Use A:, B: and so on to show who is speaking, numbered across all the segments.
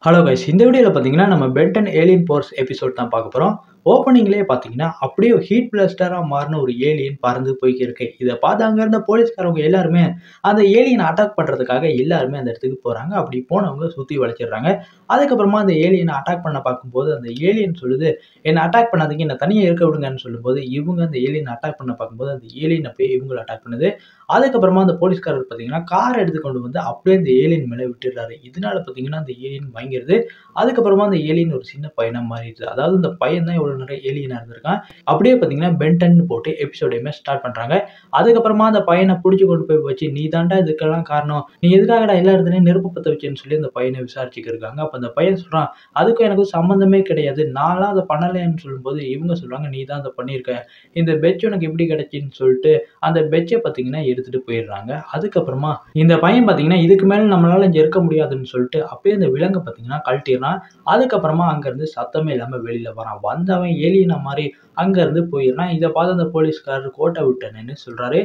A: Hello guys, இந்த வீடியோவில் பார்த்தீங்கன்னா நம்ம பென்டன் ஏலியன் போர்ஸ் எபிசோட் தான் பார்க்க போகிறோம். ஓப்பனிங்லேயே பார்த்தீங்கன்னா அப்படியே ஹீட் பிளாஸ்டராக மாறின ஒரு ஏலியன் பறந்து போய்க்கிருக்கு. இதை பார்த்து அங்கே இருந்த போலீஸ்காரவங்க எல்லாருமே அந்த ஏலியனை அட்டாக் பண்ணுறதுக்காக எல்லாருமே அந்த இடத்துக்கு போகிறாங்க. அப்படி போனவங்க சுற்றி வளைச்சிடுறாங்க. அதுக்கப்புறமா அந்த ஏலியனை அட்டாக் பண்ண பார்க்கும்போது அந்த ஏலியன் சொல்லுது, என்னை அட்டாக் பண்ணாதீங்க, என்னை தனியாக இருக்க விடுங்கன்னு சொல்லும்போது இவங்க அந்த ஏலியனை அட்டாக் பண்ண பார்க்கும்போது அந்த ஏலியன் அப்படியே இவங்களை அட்டாக் பண்ணுது. அதுக்கப்புறமா அந்த போலீஸ்காரர் பார்த்தீங்கன்னா கார் எடுத்து கொண்டு வந்து அப்படியே அந்த ஏலியன் மேலே விட்டுடுறாரு. இதனால பார்த்தீங்கன்னா அந்த ஏலியன் வாங்கிடுது. அதுக்கப்புறமா அந்த ஏலியன் ஒரு சின்ன பையனா மாறிடுது. அதாவது இந்த பையன் தான் இவ்வளவு நேரம் ஏலியனா இருந்திருக்கான். அப்படியே பார்த்தீங்கன்னா பென்டன் போட்டு எபிசோடையுமே ஸ்டார்ட் பண்றாங்க. அதுக்கப்புறமா அந்த பையனை பிடிச்சி கொண்டு போய் வச்சு, நீ தாண்டா இதுக்கெல்லாம் காரணம், நீ எதுக்காகடா எல்லா இடத்துலையும் நெருப்பு பற்ற வச்சேன்னு சொல்லி அந்த பையனை விசாரிச்சுக்க இருக்காங்க. அப்ப அந்த பையன் சொல்றான், அதுக்கும் எனக்கு சம்மந்தமே கிடையாது, நான்லாம் அதை பண்ணலைன்னு சொல்லும்போது இவங்க சொல்றாங்க, நீ தான் அதை பண்ணியிருக்க, இந்த பெட்ச் உனக்கு எப்படி கிடைச்சின்னு சொல்லிட்டு அந்த பெட்சை பார்த்தீங்கன்னா எடுத்துட்டு போயிடுறாங்க. அதுக்கப்புறமா இந்த பையன் பார்த்தீங்கன்னா இதுக்கு மேல நம்மளால இங்க இருக்க முடியாதுன்னு சொல்லிட்டு அப்படியே அந்த விலங்கை பார்த்தீங்கன்னா கழட்டிடுறான். அதுக்கப்புறமா அங்கிருந்து சத்தமே இல்லாம வெளியில வரான். வந்தவன் ஏலியனா மாதிரி அங்க இருந்து போயிடுறான். இதை பார்த்து அந்த போலீஸ்காரர் கோட்டை விட்டேன்னு சொல்றாரு.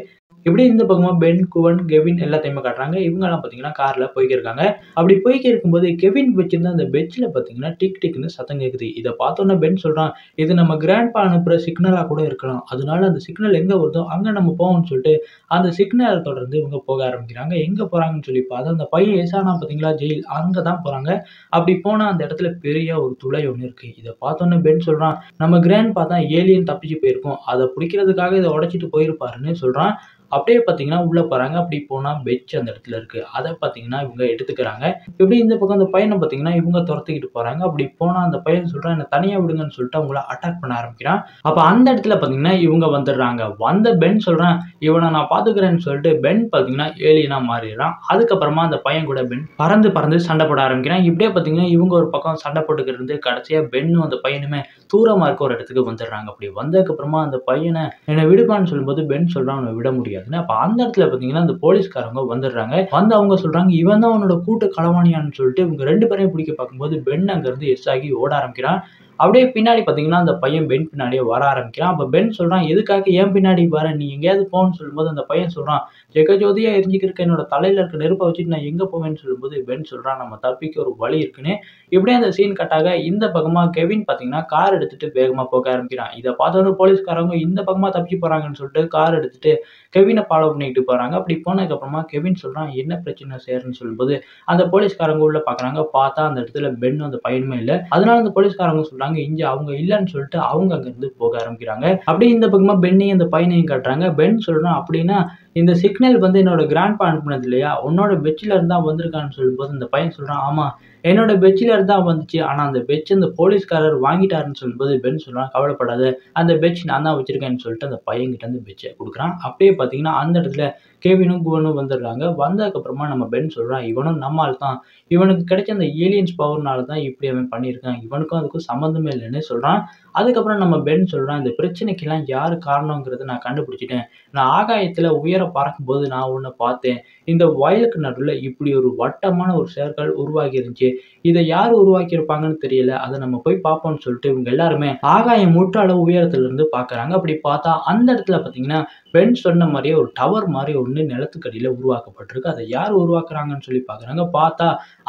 A: இப்படி இந்த பக்கமா பென், குவன், கெவின் எல்லாத்தையுமே காட்டுறாங்க. இவங்க எல்லாம் பாத்தீங்கன்னா கார்ல போய்க்கு இருக்காங்க. அப்படி போய்க்கு இருக்கும்போது கெவின் வச்சிருந்த அந்த பெட்ச்ல பாத்தீங்கன்னா டிக் டிக்னு சத்தம் கேக்குது. இதை பார்த்தோன்னே பென் சொல்றான், இது நம்ம கிராண்ட்பா அனுப்புற சிக்னலா கூட இருக்கலாம், அதனால அந்த சிக்னல் எங்க வருதோ அங்க நம்ம போவோம்னு சொல்லிட்டு அந்த சிக்னலை தொடர்ந்து இவங்க போக ஆரம்பிக்கிறாங்க. எங்க போறாங்கன்னு சொல்லி பார்த்தா அந்த பையன் ஏசானா பாத்தீங்களா ஜெயில், அங்கதான் போறாங்க. அப்படி போனா அந்த இடத்துல பெரிய ஒரு துளை ஒண்ணு இருக்கு. இதை பார்த்தோன்னே பென் சொல்றான், நம்ம கிராண்ட்பா தான் ஏலியன் தப்பிச்சு போயிருக்கோம், அதை பிடிக்கிறதுக்காக இதை உடைச்சிட்டு போயிருப்பாருன்னு சொல்றான். அப்படியே பார்த்தீங்கன்னா உள்ள போறாங்க. அப்படி போனா பெட்ச் அந்த இடத்துல இருக்கு. அதை பார்த்தீங்கன்னா இவங்க எடுத்துக்கிறாங்க. இப்படி இந்த பக்கம் அந்த பையனை பார்த்தீங்கன்னா இவங்க துரத்திக்கிட்டு போறாங்க. அப்படி போனா அந்த பையன் சொல்றான், என்னை தனியா விடுங்கன்னு சொல்லிட்டு அவங்கள அட்டாக் பண்ண ஆரம்பிக்கிறான். அப்ப அந்த இடத்துல பார்த்தீங்கன்னா இவங்க வந்துடுறாங்க. வந்த பென் சொல்றான், இவனை நான் பாத்துக்கிறேன்னு சொல்லிட்டு பென் பார்த்தீங்கன்னா ஏலியனா மாறிடுறான். அதுக்கப்புறமா அந்த பையன் கூட பென் பறந்து பறந்து சண்டை போட ஆரம்பிக்கிறான். இப்படியே பார்த்தீங்கன்னா இவங்க ஒரு பக்கம் சண்டை போட்டுக்கிட்டு இருந்து கடைசியா பென்னும் அந்த பையனுமே தூரமா இருக்க ஒரு இடத்துக்கு வந்துடுறாங்க. அப்படி வந்ததுக்கு அப்புறமா அந்த பையனை என்னை விடுப்பான்னு சொல்லும்போது பென் சொல்றான், அவனை விட முடியாது. அப்ப அந்த இடத்துல பாத்தீங்கன்னா அந்த போலீஸ்காரங்க வந்துடுறாங்க. வந்து அவங்க சொல்றாங்க, இவன் தான் அவனோட கூட்டு களவாணியான்னு சொல்லிட்டு இவங்க 2 பேரையும் பிடிக்க பார்க்கும்போது பென் அங்க இருந்து எஸ் ஆகி ஓட ஆரம்பிக்கிறான். அப்படியே பின்னாடி பாத்தீங்கன்னா அந்த பையன் பென் பின்னாடியே வர ஆரம்பிக்கிறான். அப்ப பென் சொல்றான், எதுக்காக ஏன் பின்னாடி வர, நீ எங்கேயாவது போன்னு சொல்லும்போது அந்த பையன் சொல்றான், ஜெகஜோதியா எரிஞ்சுக்கிருக்க என்னோட தலையில இருக்க நெருப்பை வச்சுட்டு நான் எங்க போவேன்னு சொல்லும்போது பென் சொல்றான், நம்ம தப்பிக்க ஒரு வழி இருக்குன்னு. இப்படியே அந்த சீன் கட்டாக இந்த பக்கமா கெவின் பாத்தீங்கன்னா கார் எடுத்துட்டு வேகமா போக ஆரம்பிக்கிறான். இதை பார்த்தோன்னு போலீஸ்காரங்க இந்த பக்கமா தப்பிச்சு போறாங்கன்னு சொல்லிட்டு கார் எடுத்துட்டு கெவினை ஃபாலோ பண்ணிட்டு போறாங்க. அப்படி போனதுக்கு அப்புறமா கெவின் சொல்றான், என்ன பிரச்சனை சேர்ன்னு சொல்லும்போது அந்த போலீஸ்காரங்க உள்ள பாக்குறாங்க. பார்த்தா அந்த இடத்துல பென் அந்த பையனுமே இல்ல. அதனால அந்த போலீஸ்காரங்க சொல்றாங்க, இங்க அவங்க இல்லன்னு சொல்லிட்டு அவங்க அங்க இருந்து போக ஆரம்பிக்கிறாங்க. அப்படியே இந்த பக்கமா பென்னையும் அந்த பையனையும் காட்டுறாங்க. பென் சொல்றான், அப்படின்னா இந்த சிக்னல் வந்து என்னோட கிராண்ட்பா அனுப்புனது இல்லையா, உன்னோட பெட்ச்ல இருந்தா வந்திருக்கான்னு சொல்லும்போது அந்த பையன் சொல்றான், ஆமா என்னோட பெட்ச்ல இருந்தா வந்துச்சு, ஆனா அந்த பெட்ச் அந்த போலீஸ்காரர் வாங்கிட்டாருன்னு சொல்லும்போது பென் சொல்றான், கவலைப்படாத, அந்த பெட்ச் நான் தான் வச்சிருக்கேன்னு சொல்லிட்டு அந்த பையன் கிட்ட இருந்து பெட்சை கொடுக்குறான். அப்படியே பாத்தீங்கன்னா அந்த இடத்துல கெவினும் குவனும் வந்துடுறாங்க. வந்ததுக்கு அப்புறமா நம்ம பென் சொல்றான், இவனும் நம்ம ஆள் தான், இவனுக்கு கிடைச்ச அந்த ஏலியன்ஸ் பவர்னால தான் இப்படி அவன் பண்ணியிருக்கான், இவனுக்கும் அதுக்கும் சம்மந்தமே இல்லைன்னு சொல்றான். அதுக்கப்புறம் நம்ம பென் சொல்றான், இந்த பிரச்சனைக்கெல்லாம் யாரு காரணங்கிறத நான் கண்டுபிடிச்சிட்டேன், நான் ஆகாயத்துல உயர பறக்கும்போது நான் ஒண்ணு பார்த்தேன், இந்த வயலுக்கு நடுவில் இப்படி ஒரு வட்டமான ஒரு சர்க்கிள் உருவாகி இருந்துச்சு, இதை யார் உருவாக்கி இருப்பாங்கன்னு தெரியல, அதை நம்ம போய் பார்ப்போம்னு சொல்லிட்டு இவங்க எல்லாருமே ஆகாயம் முற்றால உயரத்துல இருந்து பாக்குறாங்க. அப்படி பார்த்தா அந்த இடத்துல பாத்தீங்கன்னா பென் சொன்ன மாதிரியே ஒரு டவர் மாதிரி ஒண்ணு நிலத்துக்கடியில உருவாக்கப்பட்டிருக்கு. அதை யார் உருவாக்குறாங்கன்னு சொல்லி பாக்குறாங்க. பார்த்தா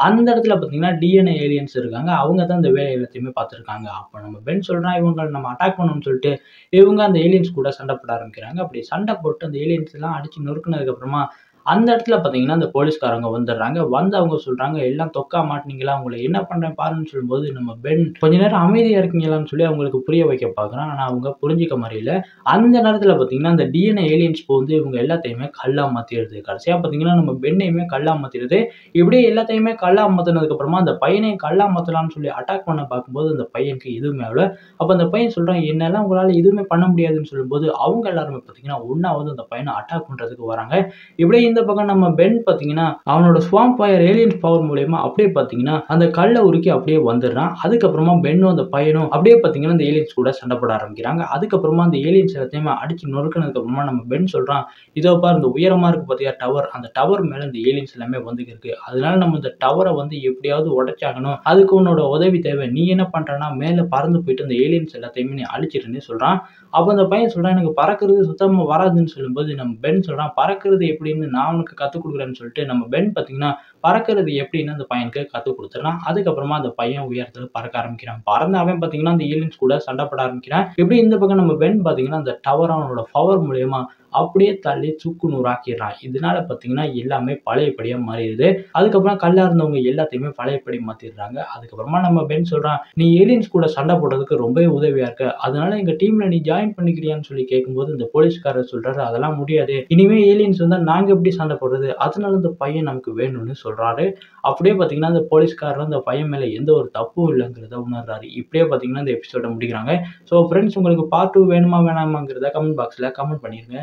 A: அந்த இடத்துல பாத்தீங்கன்னா டிஎன்ஏ ஏலியன்ஸ் இருக்காங்க. அவங்க தான் இந்த வேலை எல்லாத்தையுமே பார்த்திருக்காங்க. அப்ப நம்ம பென் சொல்றான், இவங்க நம்ம அட்டாக் பண்ணணும்னு சொல்லிட்டு இவங்க அந்த ஏலியன்ஸ் கூட சண்டை போட ஆரம்பிக்கிறாங்க. அப்படி சண்டை போட்டு அந்த ஏலியன்ஸ் எல்லாம் அடிச்சு நொறுக்குனதுக்கு அப்புறமா அந்த இடத்துல பாத்தீங்கன்னா அந்த போலீஸ்காரங்க வந்துடுறாங்க. வந்து அவங்க சொல்றாங்க, எல்லாம் தொக்கா மாட்டீங்களா, உங்களை என்ன பண்றேன் பாருன்னு சொல்லும்போது நம்ம பென் கொஞ்ச நேரம் அமைதியா இருக்கீங்களான்னு சொல்லி அவங்களுக்கு புரிய வைக்க பாக்குறான். ஆனா அவங்க புரிஞ்சுக்க மாதிரி இல்ல. அந்த நேரத்துல பாத்தீங்கன்னா அந்த டிஎன்ஏ ஏலியன்ஸ் வந்து இவங்க எல்லாத்தையுமே கல்லா மாத்திடுது. கடைசியா பாத்தீங்கன்னா நம்ம பெண்ணையுமே கல்லா மாத்திடுது. இப்படியே எல்லாத்தையுமே கல்லா மாத்தினதுக்கு அப்புறமா அந்த பையனையும் கல்லா மாத்தலாம்னு சொல்லி அட்டாக் பண்ண பார்க்கும்போது அந்த பையனுக்கு எதுவுமே ஆகல. அப்ப அந்த பையன் சொல்றான், என்னெல்லாம் உங்களால எதுவுமே பண்ண முடியாதுன்னு சொல்லும்போது அவங்க எல்லாருமே பாத்தீங்கன்னா ஒண்ணாவது அந்த பையனை அட்டாக் பண்றதுக்கு வராங்க. இப்படியே இந்த பக்கம் நம்ம பென் பாத்தீங்கன்னா அவனோட ஸ்வாம்ப் ஃபயர் ஏலியன்ஸ் பவர் மூலமா அப்படியே பாத்தீங்கன்னா அந்த கல்லை உருக்கி அப்படியே வந்துடுறான். அதுக்கப்புறமா பென்னும் அந்த பையனும் அப்படியே பாத்தீங்கன்னா அந்த ஏலியன்ஸ் கூட சண்டை போட ஆரம்பிக்கிறாங்க. அதுக்கப்புறமா அந்த ஏலியன்ஸ் எல்லாத்தையுமே அடிச்சு நொறுக்கினதுக்கு அப்புறமா நம்ம பென் சொல்றான், இதோ பாரு இந்த உயரமா இருக்கு பாத்தியா டவர், அந்த டவர் மேல இந்த ஏலியன்ஸ் எல்லாமே வந்து இருக்கு, அதனால நம்ம இந்த டவரை வந்து எப்படியாவது உடைச்சாகணும், அதுக்கு உன்னோட உதவி தேவை, நீ என்ன பண்றனா மேல பறந்து போயிட்டு அந்த ஏலியன்ஸ் எல்லாத்தையுமே நீ அழிச்சிருன்னு சொல்றான். அப்ப அந்த பையன் சொல்றான், எனக்கு பறக்கிறது சுத்தமா வராதுன்னு சொல்லும்போது நம்ம பென் சொல்றான், பறக்கிறது எப்படின்னு நான் நான் உனக்கு கத்துக் குடுக்குறேன்னு சொல்லிட்டு நம்ம பென் பார்த்தீங்கன்னா, பறக்கிறது எப்படின்னு அந்த பையனுக்கு கத்துக் குடுத்துடுறான். அதுக்கப்புறமா அந்த பையன் உயரத்துல பறக்க ஆரம்பிக்கிறான். பறந்த அவன் பார்த்தீங்கன்னா, அந்த ஏலியன்ஸ் கூட சண்டை போட ஆரம்பிக்கிறான். இப்படி இந்த பக்கம் நம்ம பென் பார்த்தீங்கன்னா, அந்த டவர அவனோட பவர் மூலியமா அப்படியே தள்ளி சுக்கு நூறாக்கிடுறான். இதனால பார்த்தீங்கன்னா, எல்லாமே பழையபடியா மாறிருது. அதுக்கப்புறம் கல்லா இருந்தவங்க எல்லாத்தையுமே பழையபடி மாத்திடுறாங்க. அதுக்கப்புறமா நம்ம பென் சொல்றான், "நீ ஏலியன்ஸ் கூட சண்டை போடுறதுக்கு ரொம்பவே உதவியா இருக்க. அதனால எங்க டீம்ல நீ ஜாயின் பண்ணிக்கிறியான்னு?" சொல்லி கேட்கும்போது, இந்த போலீஸ்காரர் சொல்றாரு, "அதெல்லாம் முடியாது. இனிமே ஏலியன்ஸ் வந்தா நாங்க எப்படி சண்டை போடுறது? அதனால இந்த பையன் நமக்கு வேணும்னு" சொல்றாரு. அப்படியே பார்த்தீங்கன்னா, அந்த போலீஸ்காரர் அந்த பையன் மேல எந்த ஒரு தப்பும் இல்லங்கிறத உணர்றாரு. இப்படியே பார்த்தீங்கன்னா, இந்த எபிசோட முடிக்கிறாங்க. ஸோ ஃபிரெண்ட்ஸ் உங்களுக்கு பார்ட் 2 வேணுமா வேணாமாங்கிறத கமெண்ட் பாக்ஸ்ல கமெண்ட் பண்ணிருங்க.